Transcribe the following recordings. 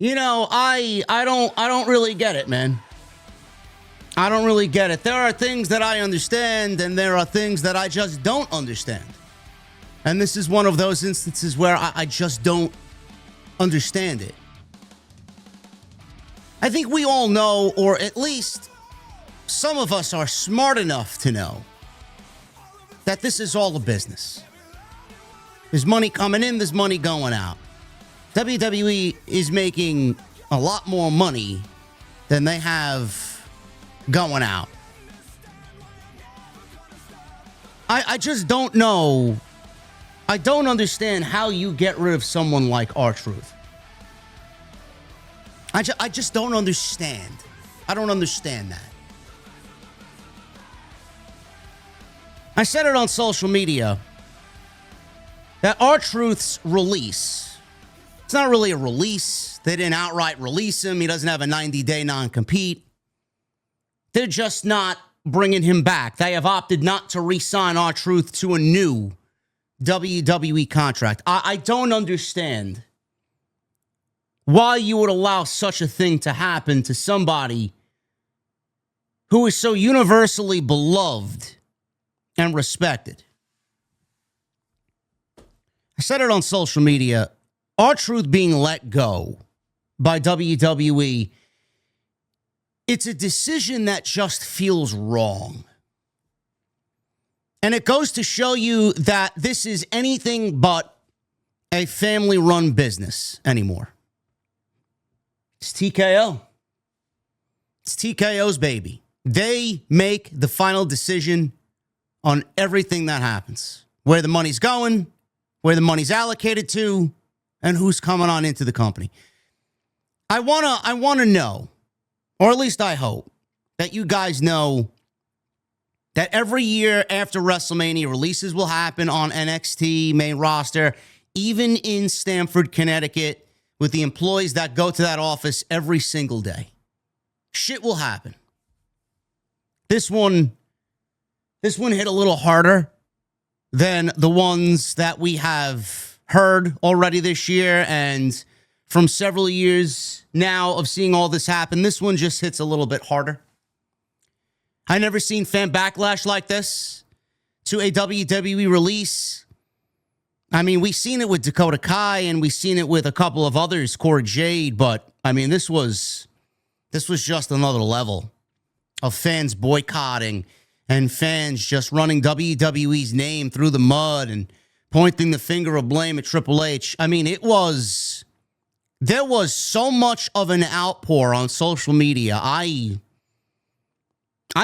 I don't really get it, man. I don't really get it. There are things that I understand, and there are things that I just don't understand. And this is one of those instances where I just don't understand it. I think we all know, or at least some of us are smart enough to know, that this is all a business. There's money coming in, there's money going out. WWE is making a lot more money than they have going out. I just don't know. I don't understand how you get rid of someone like R-Truth. I just don't understand. I don't understand that. I said it on social media that R-Truth's release, it's not really a release. They didn't outright release him. He doesn't have a 90-day non-compete. They're just not bringing him back. They have opted not to re-sign R-Truth to a new WWE contract. I don't understand why you would allow such a thing to happen to somebody who is so universally beloved and respected. I said it on social media. R-Truth being let go by WWE, it's a decision that just feels wrong. And it goes to show you that this is anything but a family-run business anymore. It's TKO. It's TKO's baby. They make the final decision on everything that happens. Where the money's going, where the money's allocated to, and who's coming on into the company. I wanna know, or at least I hope, that you guys know that every year after WrestleMania, releases will happen on NXT main roster, even in Stamford, Connecticut, with the employees that go to that office every single day. Shit will happen. This one hit a little harder than the ones that we have heard already this year, and from several years now of seeing all this happen, this one just hits a little bit harder. I never seen fan backlash like this to a WWE release. I mean, we've seen it with Dakota Kai, and we've seen it with a couple of others, Cora Jade, but I mean, this was just another level of fans boycotting and fans just running WWE's name through the mud and pointing the finger of blame at Triple H. I mean, there was so much of an outpour on social media. I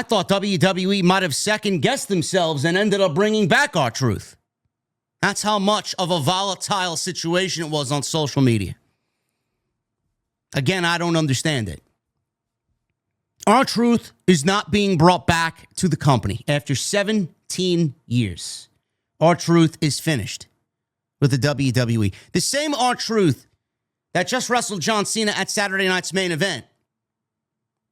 thought WWE might have second-guessed themselves and ended up bringing back R-Truth. That's how much of a volatile situation it was on social media. Again, I don't understand it. R-Truth is not being brought back to the company after 17 years. R-Truth is finished with the WWE. The same R-Truth that just wrestled John Cena at Saturday night's main event.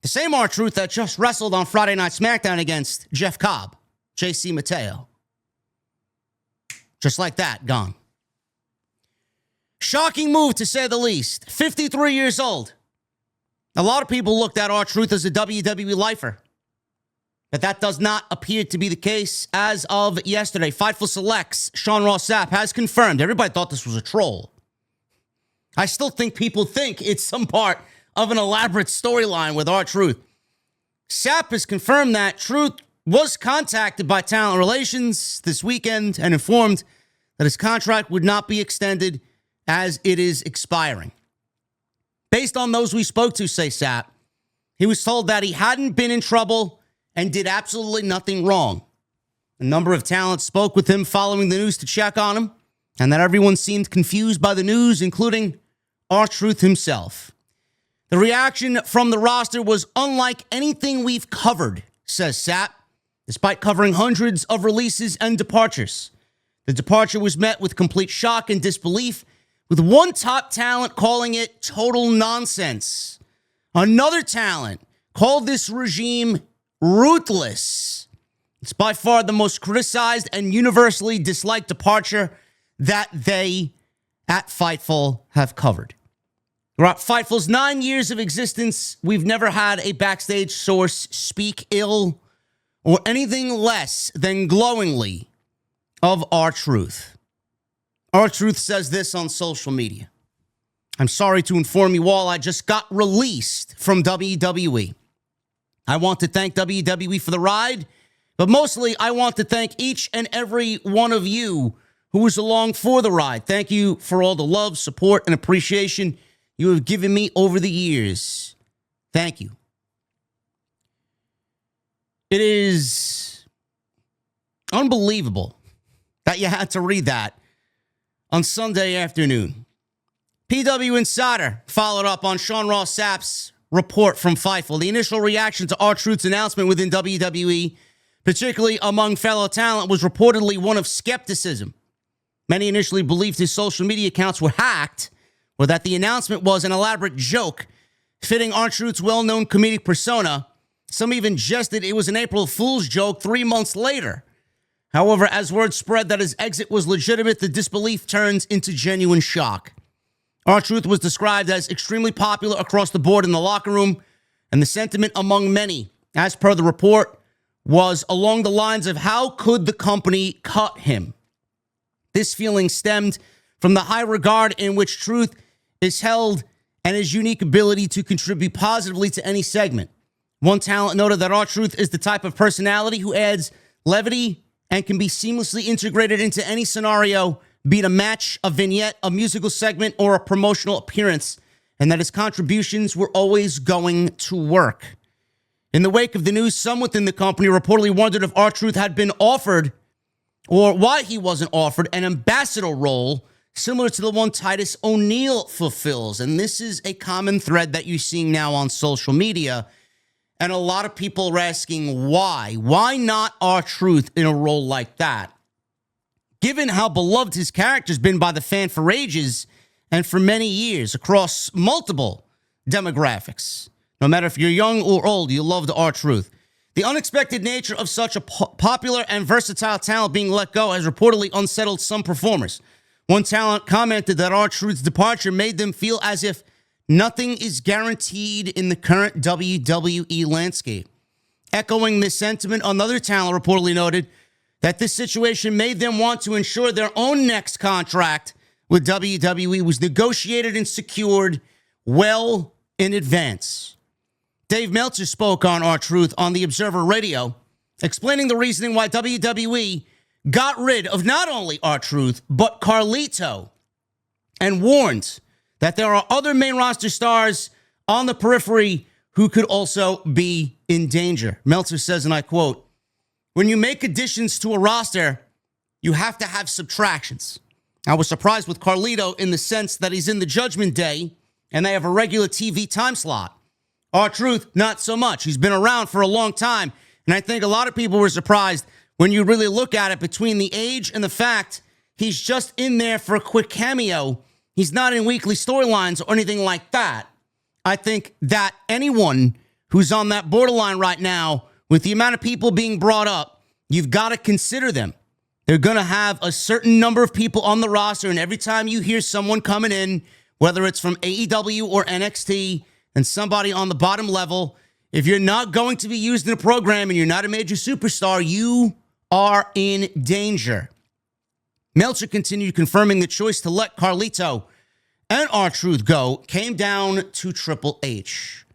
The same R-Truth that just wrestled on Friday Night SmackDown against Jeff Cobb, JC Mateo. Just like that, gone. Shocking move, to say the least. 53 years old. A lot of people looked at R-Truth as a WWE lifer. But that does not appear to be the case as of yesterday. Fightful Select's Sean Ross Sapp has confirmed. Everybody thought this was a troll. I still think people think it's some part of an elaborate storyline with R-Truth. Sapp has confirmed that Truth was contacted by Talent Relations this weekend and informed that his contract would not be extended as it is expiring. Based on those we spoke to, say Sapp, he was told that he hadn't been in trouble and did absolutely nothing wrong. A number of talents spoke with him following the news to check on him, and that everyone seemed confused by the news, including R-Truth himself. The reaction from the roster was unlike anything we've covered, says Sapp. Despite covering hundreds of releases and departures, the departure was met with complete shock and disbelief, with one top talent calling it total nonsense. Another talent called this regime ruthless. It's by far the most criticized and universally disliked departure that they at Fightful have covered. Throughout Fightful's 9 years of existence, we've never had a backstage source speak ill or anything less than glowingly of R-Truth. R-Truth says this on social media. I'm sorry to inform you all, I just got released from WWE. I want to thank WWE for the ride, but mostly I want to thank each and every one of you who was along for the ride. Thank you for all the love, support, and appreciation you have given me over the years. Thank you. It is unbelievable that you had to read that on Sunday afternoon. PW Insider followed up on Sean Ross Sapp's report from Fightful. The initial reaction to R-Truth's announcement within WWE, particularly among fellow talent, was reportedly one of skepticism. Many initially believed his social media accounts were hacked, or that the announcement was an elaborate joke fitting R-Truth's well-known comedic persona. Some even jested it was an April Fool's joke 3 months later. However, as word spread that his exit was legitimate, the disbelief turns into genuine shock. R-Truth was described as extremely popular across the board in the locker room, and the sentiment among many, as per the report, was along the lines of how could the company cut him? This feeling stemmed from the high regard in which Truth is held and his unique ability to contribute positively to any segment. One talent noted that R-Truth is the type of personality who adds levity and can be seamlessly integrated into any scenario, be it a match, a vignette, a musical segment, or a promotional appearance, and that his contributions were always going to work. In the wake of the news, some within the company reportedly wondered if R-Truth had been offered, or why he wasn't offered, an ambassador role similar to the one Titus O'Neil fulfills. And this is a common thread that you're seeing now on social media. And a lot of people are asking why. Why not R-Truth in a role like that? Given how beloved his character's been by the fan for ages and for many years across multiple demographics. No matter if you're young or old, you love the R-Truth. The unexpected nature of such a popular and versatile talent being let go has reportedly unsettled some performers. One talent commented that R-Truth's departure made them feel as if nothing is guaranteed in the current WWE landscape. Echoing this sentiment, another talent reportedly noted that this situation made them want to ensure their own next contract with WWE was negotiated and secured well in advance. Dave Meltzer spoke on R-Truth on the Observer Radio, explaining the reasoning why WWE got rid of not only R-Truth, but Carlito, and warned that there are other main roster stars on the periphery who could also be in danger. Meltzer says, and I quote, "When you make additions to a roster, you have to have subtractions. I was surprised with Carlito in the sense that he's in the Judgment Day and they have a regular TV time slot. R-Truth, not so much. He's been around for a long time, and I think a lot of people were surprised when you really look at it between the age and the fact he's just in there for a quick cameo. He's not in weekly storylines or anything like that. I think that anyone who's on that borderline right now, with the amount of people being brought up, you've got to consider them. They're going to have a certain number of people on the roster, and every time you hear someone coming in, whether it's from AEW or NXT, and somebody on the bottom level, if you're not going to be used in a program and you're not a major superstar, you are in danger." Meltzer continued, confirming the choice to let Carlito and R-Truth go came down to Triple H.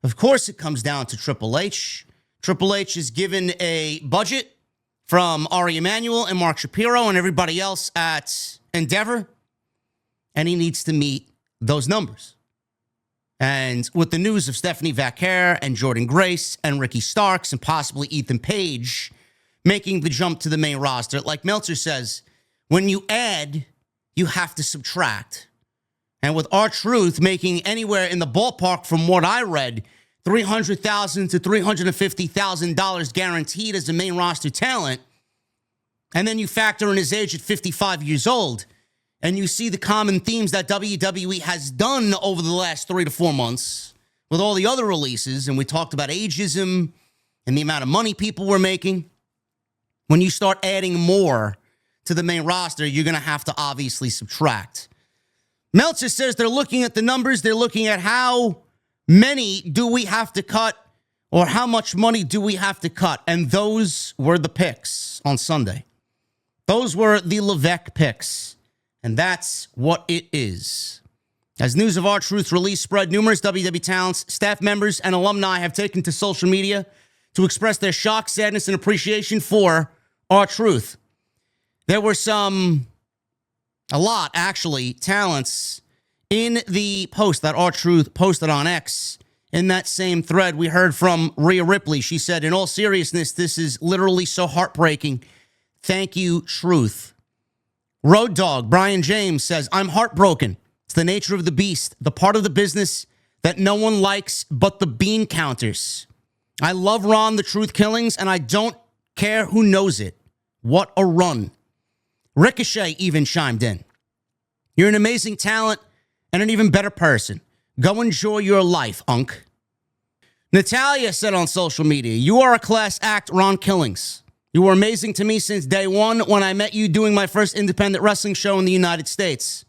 Of course it comes down to Triple H. Triple H is given a budget from Ari Emanuel and Mark Shapiro and everybody else at Endeavor, and he needs to meet those numbers. And with the news of Stephanie Vaquer and Jordan Grace and Ricky Starks and possibly Ethan Page making the jump to the main roster, like Meltzer says, when you add, you have to subtract. And with R-Truth making anywhere in the ballpark, from what I read, $300,000 to $350,000 guaranteed as a main roster talent, and then you factor in his age at 55 years old, and you see the common themes that WWE has done over the last 3 to 4 months with all the other releases, and we talked about ageism and the amount of money people were making. When you start adding more to the main roster, you're going to have to obviously subtract. Meltzer says they're looking at the numbers. They're looking at how many do we have to cut or how much money do we have to cut. And those were the picks on Sunday. Those were the Levesque picks. And that's what it is. As news of R-Truth release spread, numerous WWE talents, staff members, and alumni have taken to social media to express their shock, sadness, and appreciation for R-Truth. There were a lot, actually, talents in the post that R-Truth posted on X. In that same thread, we heard from Rhea Ripley. She said, in all seriousness, this is literally so heartbreaking. Thank you, Truth. Road Dogg, Brian James, says, I'm heartbroken. It's the nature of the beast, the part of the business that no one likes but the bean counters. I love Ron, the Truth Killings, and I don't care who knows it. What a run. Ricochet even chimed in. You're an amazing talent and an even better person. Go enjoy your life, Unk. Natalia said on social media, you are a class act, Ron Killings. You were amazing to me since day one when I met you doing my first independent wrestling show in the United States.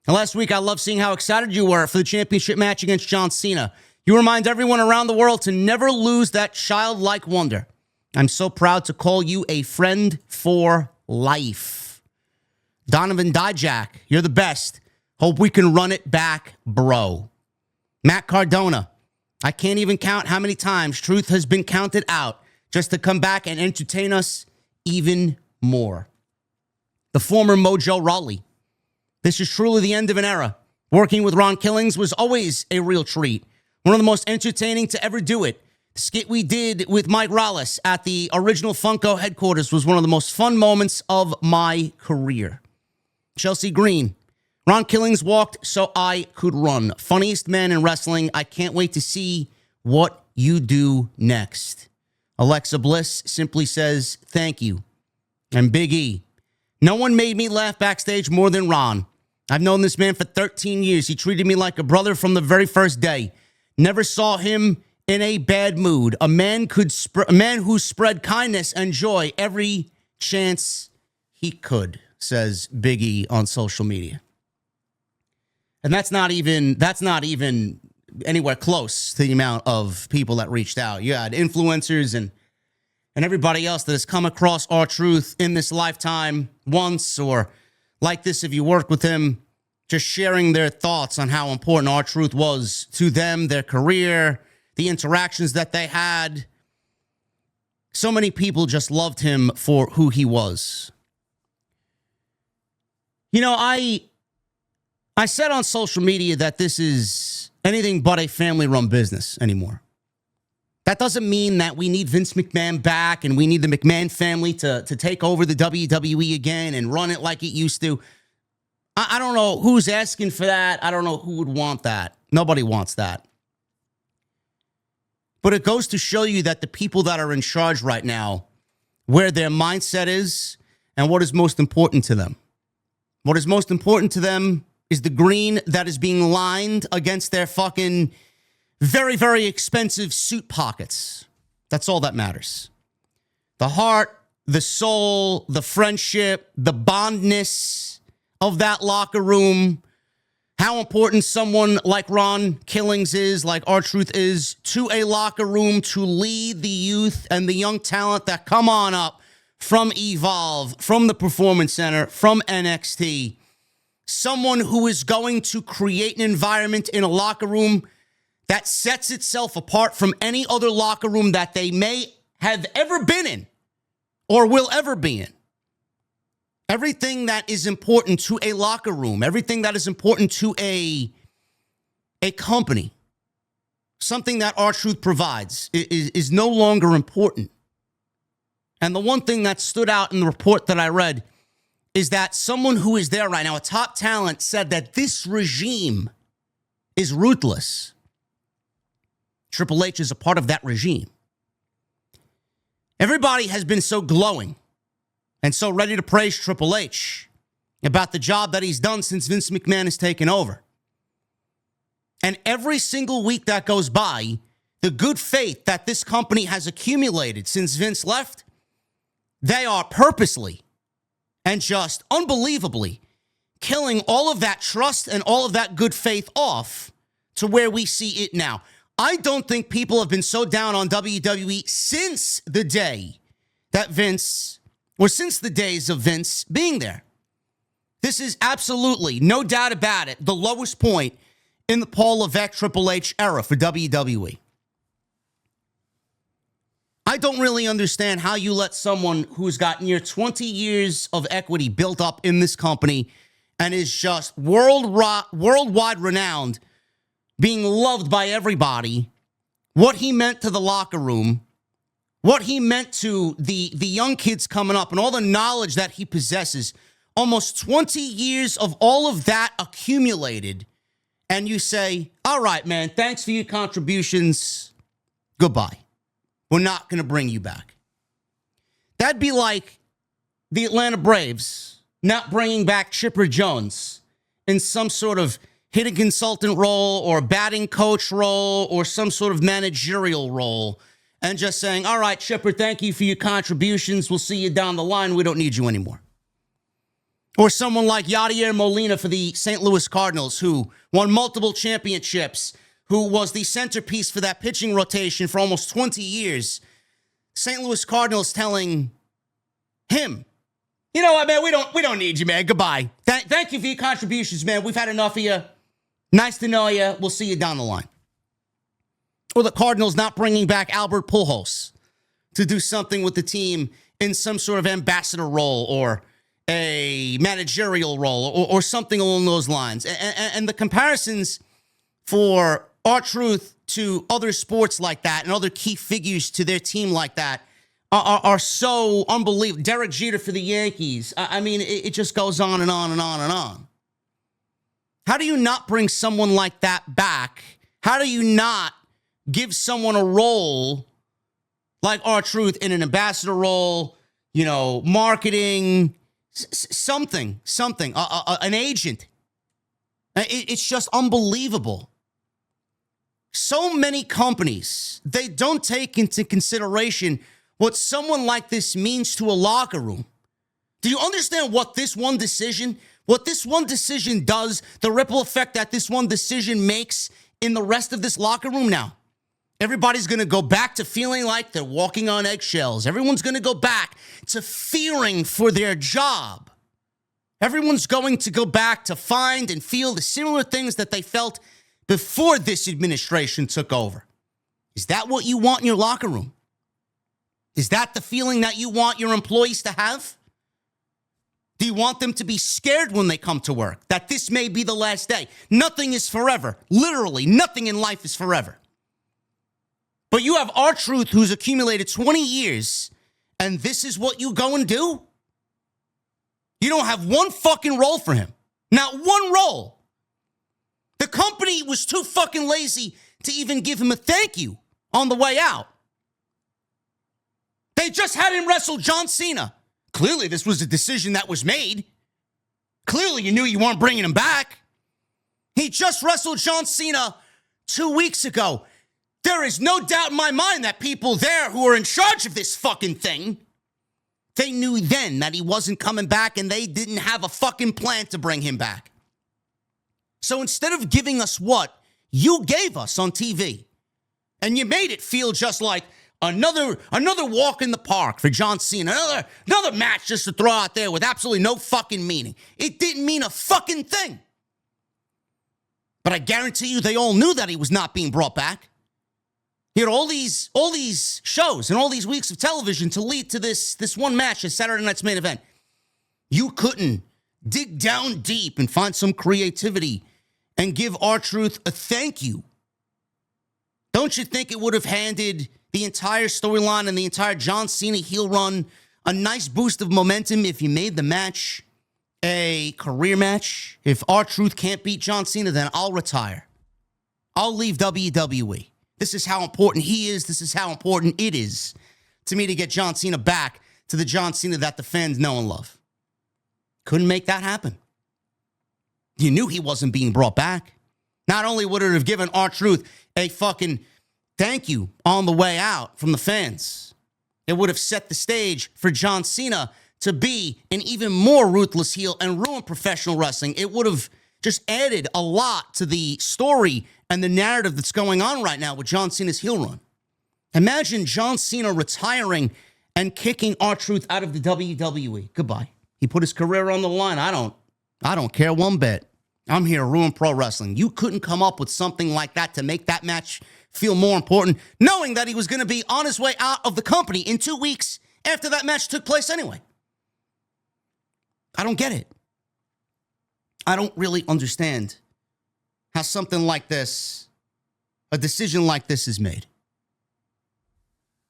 And last week, I loved seeing how excited you were for the championship match against John Cena. You remind everyone around the world to never lose that childlike wonder. I'm so proud to call you a friend for life. Donovan Dijak, you're the best. Hope we can run it back, bro. Matt Cardona, I can't even count how many times Truth has been counted out just to come back and entertain us even more. The former Mojo Rawley, this is truly the end of an era. Working with Ron Killings was always a real treat. One of the most entertaining to ever do it. The skit we did with Mike Rallis at the original Funko headquarters was one of the most fun moments of my career. Chelsea Green, Ron Killings walked so I could run. Funniest man in wrestling. I can't wait to see what you do next. Alexa Bliss simply says, thank you. And Big E, no one made me laugh backstage more than Ron. I've known this man for 13 years. He treated me like a brother from the very first day. Never saw him in a bad mood. A man who spread kindness and joy every chance he could, says Big E on social media. And that's not even anywhere close to the amount of people that reached out. You had influencers and everybody else that has come across R-Truth in this lifetime once, or like this if you work with him, just sharing their thoughts on how important R-Truth was to them, their career, the interactions that they had. So many people just loved him for who he was. You know, I said on social media that this is anything but a family-run business anymore. That doesn't mean that we need Vince McMahon back and we need the McMahon family to take over the WWE again and run it like it used to. I don't know who's asking for that. I don't know who would want that. Nobody wants that. But it goes to show you that the people that are in charge right now, where their mindset is and what is most important to them. What is most important to them is the green that is being lined against their fucking very, very expensive suit pockets. That's all that matters. The heart, the soul, the friendship, the bondness of that locker room, how important someone like Ron Killings is, like R-Truth is, to a locker room to lead the youth and the young talent that come on up from Evolve, from the Performance Center, from NXT. Someone who is going to create an environment in a locker room that sets itself apart from any other locker room that they may have ever been in or will ever be in. Everything that is important to a locker room, everything that is important to a company, something that R-Truth provides is no longer important. And the one thing that stood out in the report that I read is that someone who is there right now, a top talent, said that this regime is ruthless. Triple H is a part of that regime. Everybody has been so glowing and so ready to praise Triple H about the job that he's done since Vince McMahon has taken over. And every single week that goes by, the good faith that this company has accumulated since Vince left, they are purposely and just unbelievably killing all of that trust and all of that good faith off to where we see it now. I don't think people have been so down on WWE since the day that Vince, or since the days of Vince being there. This is absolutely, no doubt about it, the lowest point in the Paul Levesque Triple H era for WWE. I don't really understand how you let someone who's got near 20 years of equity built up in this company and is just worldwide renowned, being loved by everybody, what he meant to the locker room, what he meant to the young kids coming up, and all the knowledge that he possesses, almost 20 years of all of that accumulated, and you say, all right, man, thanks for your contributions, goodbye. We're not going to bring you back. That'd be like the Atlanta Braves not bringing back Chipper Jones in some sort of hitting consultant role or batting coach role or some sort of managerial role and just saying, all right, Chipper, thank you for your contributions. We'll see you down the line. We don't need you anymore. Or someone like Yadier Molina for the St. Louis Cardinals, who won multiple championships, who was the centerpiece for that pitching rotation for almost 20 years. St. Louis Cardinals telling him, you know what, man, we don't need you, man. Goodbye. Thank you for your contributions, man. We've had enough of you. Nice to know you. We'll see you down the line. Or the Cardinals not bringing back Albert Pujols to do something with the team in some sort of ambassador role or a managerial role or something along those lines. And the comparisons for R-Truth to other sports like that and other key figures to their team like that are so unbelievable. Derek Jeter for the Yankees. I mean, it just goes on and on and on and on. How do you not bring someone like that back? How do you not give someone a role like R-Truth in an ambassador role, you know, marketing, something, an agent? It's just unbelievable. So many companies, they don't take into consideration what someone like this means to a locker room. Do you understand what this one decision does, the ripple effect that this one decision makes in the rest of this locker room now? Everybody's going to go back to feeling like they're walking on eggshells. Everyone's going to go back to fearing for their job. Everyone's going to go back to find and feel the similar things that they felt before this administration took over. Is that what you want in your locker room? Is that the feeling that you want your employees to have? Do you want them to be scared when they come to work, that this may be the last day? Nothing is forever. Literally, nothing in life is forever. But you have R-Truth, who's accumulated 20 years, and this is what you go and do? You don't have one fucking role for him. Not one role. The company was too fucking lazy to even give him a thank you on the way out. They just had him wrestle John Cena. Clearly, this was a decision that was made. Clearly, you knew you weren't bringing him back. He just wrestled John Cena 2 weeks ago. There is no doubt in my mind that people there who are in charge of this fucking thing, they knew then that he wasn't coming back and they didn't have a fucking plan to bring him back. So instead of giving us what you gave us on TV, and you made it feel just like another walk in the park for John Cena, another match just to throw out there with absolutely no fucking meaning. It didn't mean a fucking thing. But I guarantee you they all knew that he was not being brought back. He had all these shows and all these weeks of television to lead to this one match, a Saturday Night's Main Event. You couldn't dig down deep and find some creativity and give R-Truth a thank you. Don't you think it would have handed the entire storyline and the entire John Cena heel run a nice boost of momentum if you made the match a career match? If R-Truth can't beat John Cena, then I'll retire. I'll leave WWE. This is how important he is. This is how important it is to me to get John Cena back to the John Cena that the fans know and love. Couldn't make that happen. You knew he wasn't being brought back. Not only would it have given R-Truth a fucking thank you on the way out from the fans, it would have set the stage for John Cena to be an even more ruthless heel and ruin professional wrestling. It would have just added a lot to the story and the narrative that's going on right now with John Cena's heel run. Imagine John Cena retiring and kicking R-Truth out of the WWE. Goodbye. He put his career on the line. I don't care one bit. I'm here to ruin pro wrestling. You couldn't come up with something like that to make that match feel more important, knowing that he was going to be on his way out of the company in 2 weeks after that match took place anyway. I don't get it. I don't really understand how something like this, a decision like this is made.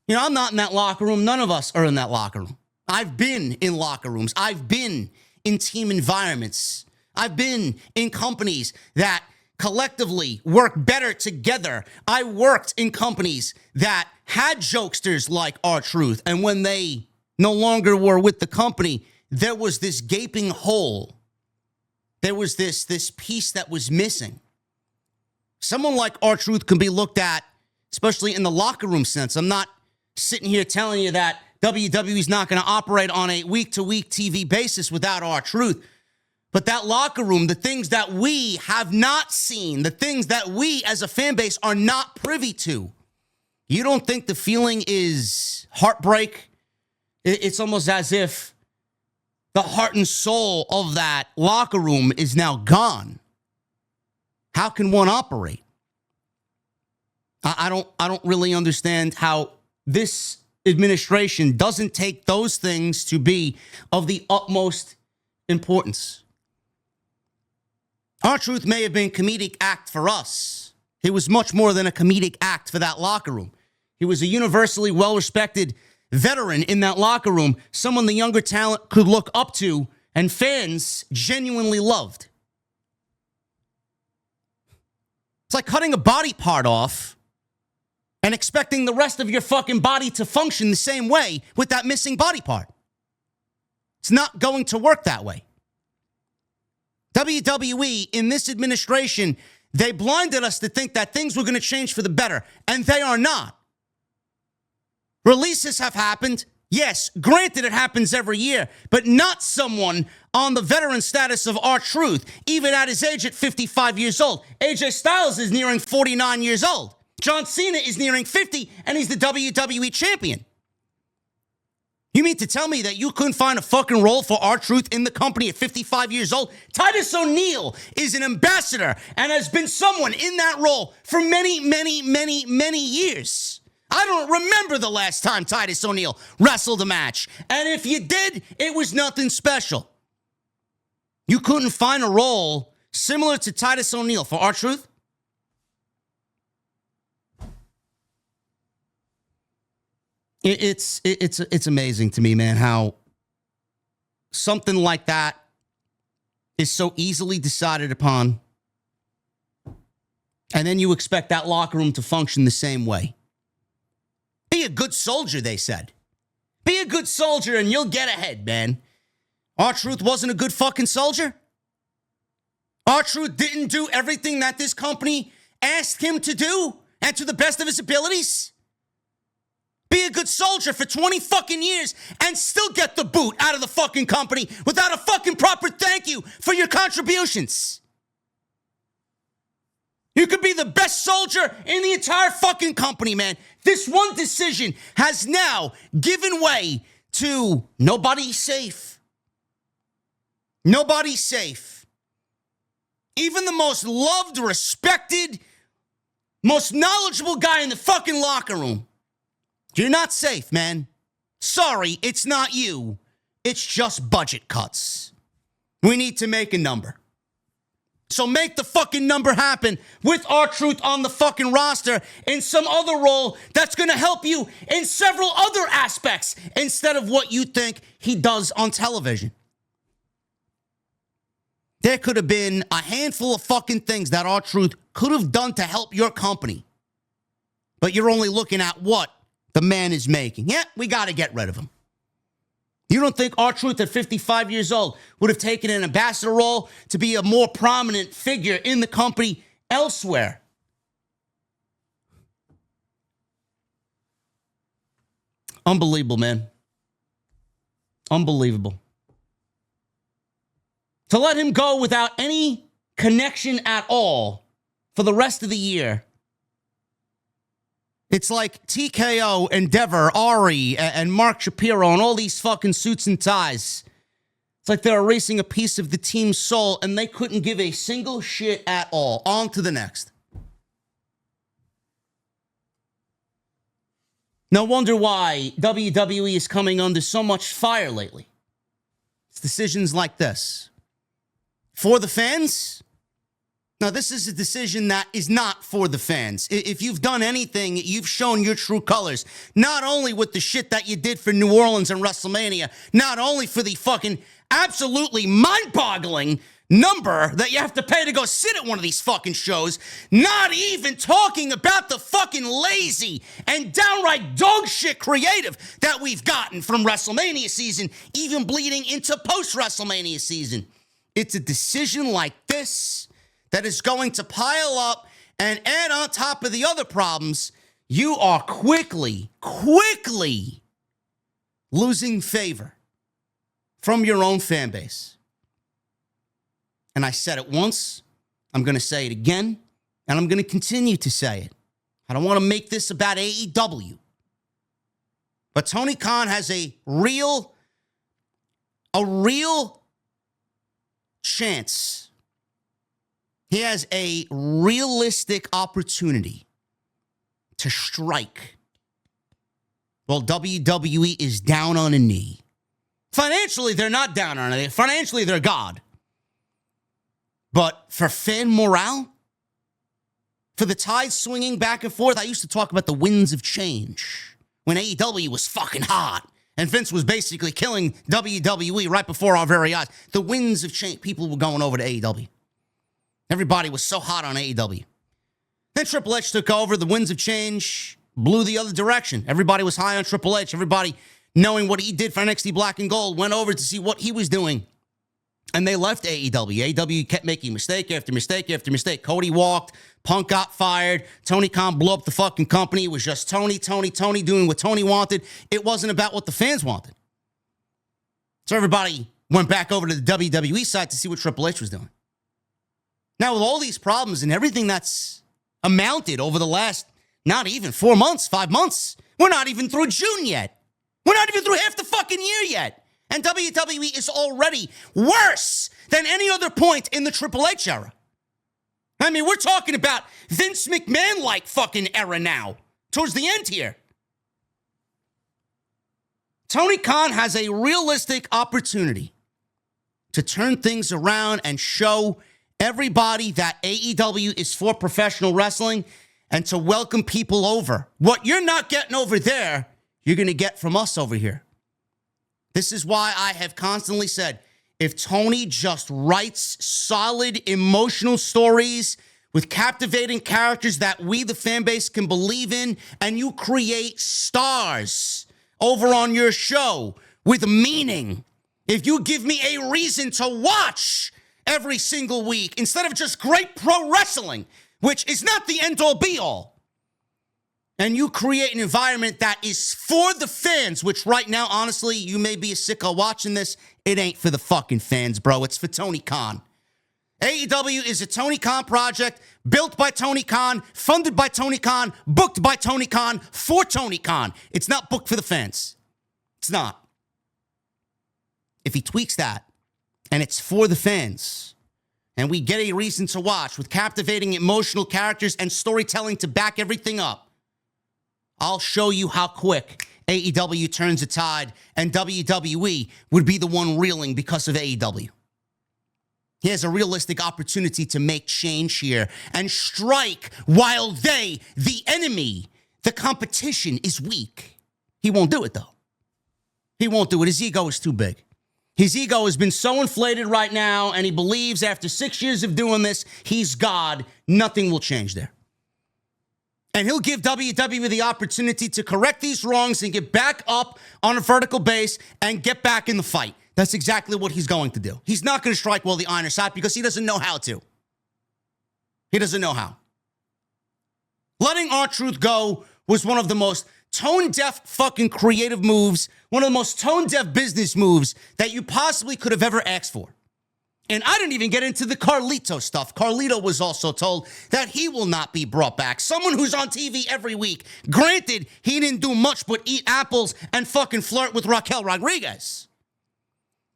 You know, I'm not in that locker room. None of us are in that locker room. I've been in locker rooms. I've been in team environments. I've been in companies that collectively work better together. I worked in companies that had jokesters like R-Truth, and when they no longer were with the company, there was this gaping hole. There was this piece that was missing. Someone like R-Truth can be looked at, especially in the locker room sense. I'm not sitting here telling you that WWE is not going to operate on a week-to-week TV basis without R-Truth. But that locker room, the things that we have not seen, the things that we as a fan base are not privy to, you don't think the feeling is heartbreak? It's almost as if the heart and soul of that locker room is now gone. How can one operate? I don't really understand how this administration doesn't take those things to be of the utmost importance. R-Truth may have been a comedic act for us. He was much more than a comedic act for that locker room. He was a universally well-respected veteran in that locker room, someone the younger talent could look up to and fans genuinely loved. It's like cutting a body part off and expecting the rest of your fucking body to function the same way with that missing body part. It's not going to work that way. WWE, in this administration, they blinded us to think that things were going to change for the better, and they are not. Releases have happened. Yes, granted it happens every year, but not someone on the veteran status of R-Truth, even at his age at 55 years old. AJ Styles is nearing 49 years old. John Cena is nearing 50, and he's the WWE champion. You mean to tell me that you couldn't find a fucking role for R-Truth in the company at 55 years old? Titus O'Neil is an ambassador and has been someone in that role for many, many, many, many years. I don't remember the last time Titus O'Neil wrestled a match. And if you did, it was nothing special. You couldn't find a role similar to Titus O'Neil for R-Truth? It's amazing to me, man, how something like that is so easily decided upon, and then you expect that locker room to function the same way. Be a good soldier, they said. Be a good soldier and you'll get ahead, man. R-Truth wasn't a good fucking soldier. R-Truth didn't do everything that this company asked him to do and to the best of his abilities. Be a good soldier for 20 fucking years and still get the boot out of the fucking company without a fucking proper thank you for your contributions. You could be the best soldier in the entire fucking company, man. This one decision has now given way to nobody's safe. Nobody's safe. Even the most loved, respected, most knowledgeable guy in the fucking locker room. You're not safe, man. Sorry, it's not you. It's just budget cuts. We need to make a number. So make the fucking number happen with R-Truth on the fucking roster in some other role that's going to help you in several other aspects instead of what you think he does on television. There could have been a handful of fucking things that R-Truth could have done to help your company. But you're only looking at what the man is making. Yeah, we got to get rid of him. You don't think R-Truth at 55 years old would have taken an ambassador role to be a more prominent figure in the company elsewhere? Unbelievable, man. Unbelievable. To let him go without any connection at all for the rest of the year. It's like TKO, Endeavor, Ari, and Mark Shapiro, and all these fucking suits and ties. It's like they're erasing a piece of the team's soul, and they couldn't give a single shit at all. On to the next. No wonder why WWE is coming under so much fire lately. It's decisions like this. For the fans? Now, this is a decision that is not for the fans. If you've done anything, you've shown your true colors. Not only with the shit that you did for New Orleans and WrestleMania, not only for the fucking absolutely mind-boggling number that you have to pay to go sit at one of these fucking shows, not even talking about the fucking lazy and downright dog shit creative that we've gotten from WrestleMania season, even bleeding into post-WrestleMania season. It's a decision like this that is going to pile up and add on top of the other problems. You are quickly losing favor from your own fan base. And I said it once, I'm going to say it again, and I'm going to continue to say it. I don't want to make this about AEW. But Tony Khan has a real chance. He has a realistic opportunity to strike while WWE is down on a knee. Financially, they're not down on a knee. Financially, they're God. But for fan morale, for the tide swinging back and forth, I used to talk about the winds of change when AEW was fucking hot and Vince was basically killing WWE right before our very eyes. The winds of change, people were going over to AEW. Everybody was so hot on AEW. Then Triple H took over. The winds of change blew the other direction. Everybody was high on Triple H. Everybody, knowing what he did for NXT Black and Gold, went over to see what he was doing. And they left AEW. AEW kept making mistake after mistake after mistake. Cody walked. Punk got fired. Tony Khan blew up the fucking company. It was just Tony doing what Tony wanted. It wasn't about what the fans wanted. So everybody went back over to the WWE side to see what Triple H was doing. Now, with all these problems and everything that's amounted over the last, not even 4 months, 5 months, we're not even through June yet. We're not even through half the fucking year yet. And WWE is already worse than any other point in the Triple H era. I mean, we're talking about Vince McMahon-like fucking era now, towards the end here. Tony Khan has a realistic opportunity to turn things around and show everybody that AEW is for professional wrestling and to welcome people over. What you're not getting over there, you're going to get from us over here. This is why I have constantly said, if Tony just writes solid emotional stories with captivating characters that we, the fan base, can believe in, and you create stars over on your show with meaning, if you give me a reason to watch every single week instead of just great pro wrestling, which is not the end-all be-all, and you create an environment that is for the fans, which right now, honestly, you may be a sicko watching this. It ain't for the fucking fans, bro. It's for Tony Khan. AEW is a Tony Khan project, built by Tony Khan, funded by Tony Khan, booked by Tony Khan, for Tony Khan. It's not booked for the fans. It's not. If he tweaks that, and it's for the fans, and we get a reason to watch with captivating emotional characters and storytelling to back everything up, I'll show you how quick AEW turns a tide and WWE would be the one reeling because of AEW. He has a realistic opportunity to make change here and strike while they, the enemy, the competition, is weak. He won't do it, though. He won't do it. His ego is too big. His ego has been so inflated right now, and he believes after 6 years of doing this, he's God. Nothing will change there. And he'll give WWE the opportunity to correct these wrongs and get back up on a vertical base and get back in the fight. That's exactly what he's going to do. He's not going to strike while the iron is hot because he doesn't know how to. He doesn't know how. Letting R-Truth go was one of the most tone-deaf fucking creative moves, one of the most tone-deaf business moves that you possibly could have ever asked for. And I didn't even get into the Carlito stuff. Carlito was also told that he will not be brought back. Someone who's on TV every week. Granted, he didn't do much but eat apples and fucking flirt with Raquel Rodriguez.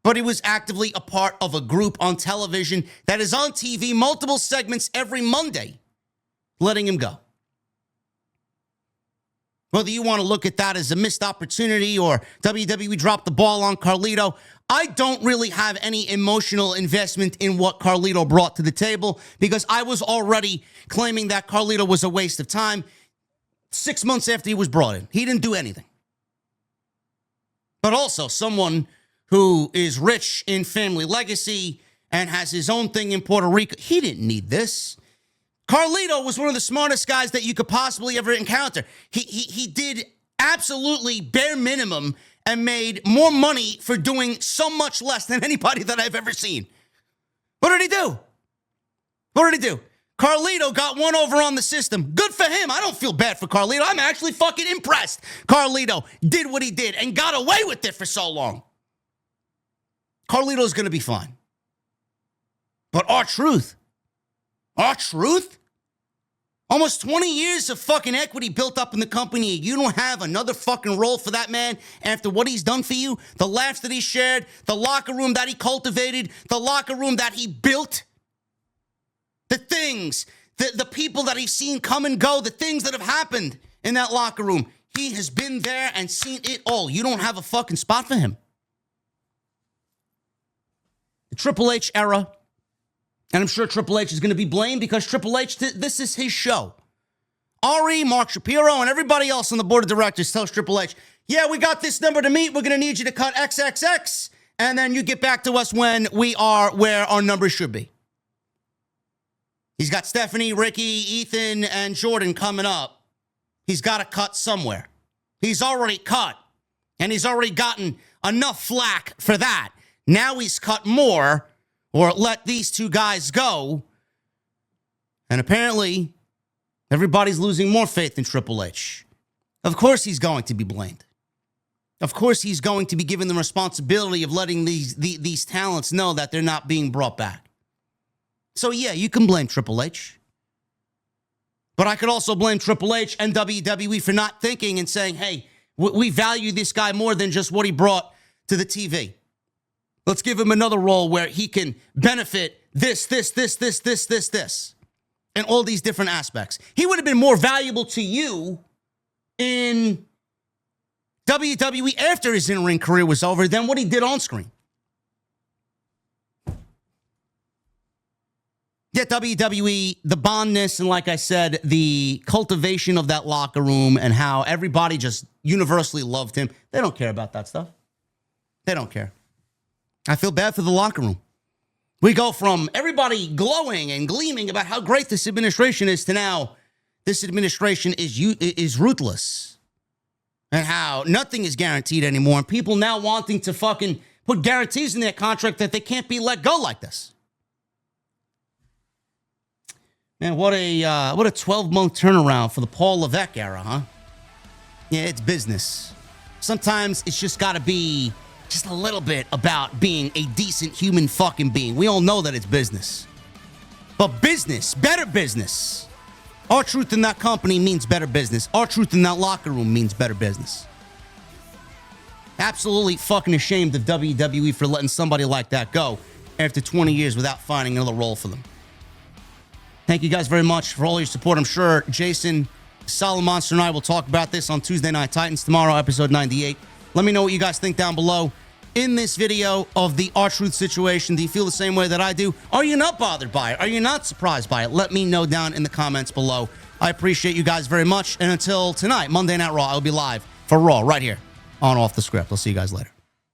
But he was actively a part of a group on television that is on TV, multiple segments every Monday, letting him go. Whether you want to look at that as a missed opportunity or WWE dropped the ball on Carlito, I don't really have any emotional investment in what Carlito brought to the table because I was already claiming that Carlito was a waste of time 6 months after he was brought in. He didn't do anything. But also someone who is rich in family legacy and has his own thing in Puerto Rico, he didn't need this. Carlito was one of the smartest guys that you could possibly ever encounter. He did absolutely bare minimum and made more money for doing so much less than anybody that I've ever seen. What did he do? What did he do? Carlito got one over on the system. Good for him. I don't feel bad for Carlito. I'm actually fucking impressed. Carlito did what he did and got away with it for so long. Carlito's going to be fine. But R-Truth, almost 20 years of fucking equity built up in the company. You don't have another fucking role for that man after what he's done for you, the laughs that he shared, the locker room that he cultivated, the locker room that he built, the things, the people that he's seen come and go, the things that have happened in that locker room. He has been there and seen it all. You don't have a fucking spot for him. The Triple H era. And I'm sure Triple H is going to be blamed because Triple H, this is his show. Ari, Mark Shapiro, and everybody else on the board of directors tells Triple H, yeah, we got this number to meet. We're going to need you to cut XXX. And then you get back to us when we are where our numbers should be. He's got Stephanie, Ricky, Ethan, and Jordan coming up. He's got to cut somewhere. He's already cut. And he's already gotten enough flack for that. Now he's cut more. Or let these two guys go. And apparently, everybody's losing more faith in Triple H. Of course he's going to be blamed. Of course he's going to be given the responsibility of letting these talents know that they're not being brought back. So yeah, you can blame Triple H. But I could also blame Triple H and WWE for not thinking and saying, hey, we value this guy more than just what he brought to the TV. Let's give him another role where he can benefit this, and all these different aspects. He would have been more valuable to you in WWE after his in-ring career was over than what he did on screen. Yeah, WWE, the bondness, and like I said, the cultivation of that locker room and how everybody just universally loved him. They don't care about that stuff. They don't care. I feel bad for the locker room. We go from everybody glowing and gleaming about how great this administration is to now this administration is ruthless and how nothing is guaranteed anymore. And people now wanting to fucking put guarantees in their contract that they can't be let go like this. Man, what a 12-month turnaround for the Paul Levesque era, huh? Yeah, it's business. Sometimes it's just got to be just a little bit about being a decent human fucking being. We all know that it's business. But business, better business. R-Truth in that company means better business. R-Truth in that locker room means better business. Absolutely fucking ashamed of WWE for letting somebody like that go after 20 years without finding another role for them. Thank you guys very much for all your support. I'm sure Jason, Solid Monster, and I will talk about this on Tuesday Night Titans tomorrow, episode 98. Let me know what you guys think down below. In this video of the R-Truth situation, do you feel the same way that I do? Are you not bothered by it? Are you not surprised by it? Let me know down in the comments below. I appreciate you guys very much. And until tonight, Monday Night Raw, I'll be live for Raw right here on Off the Script. I'll see you guys later.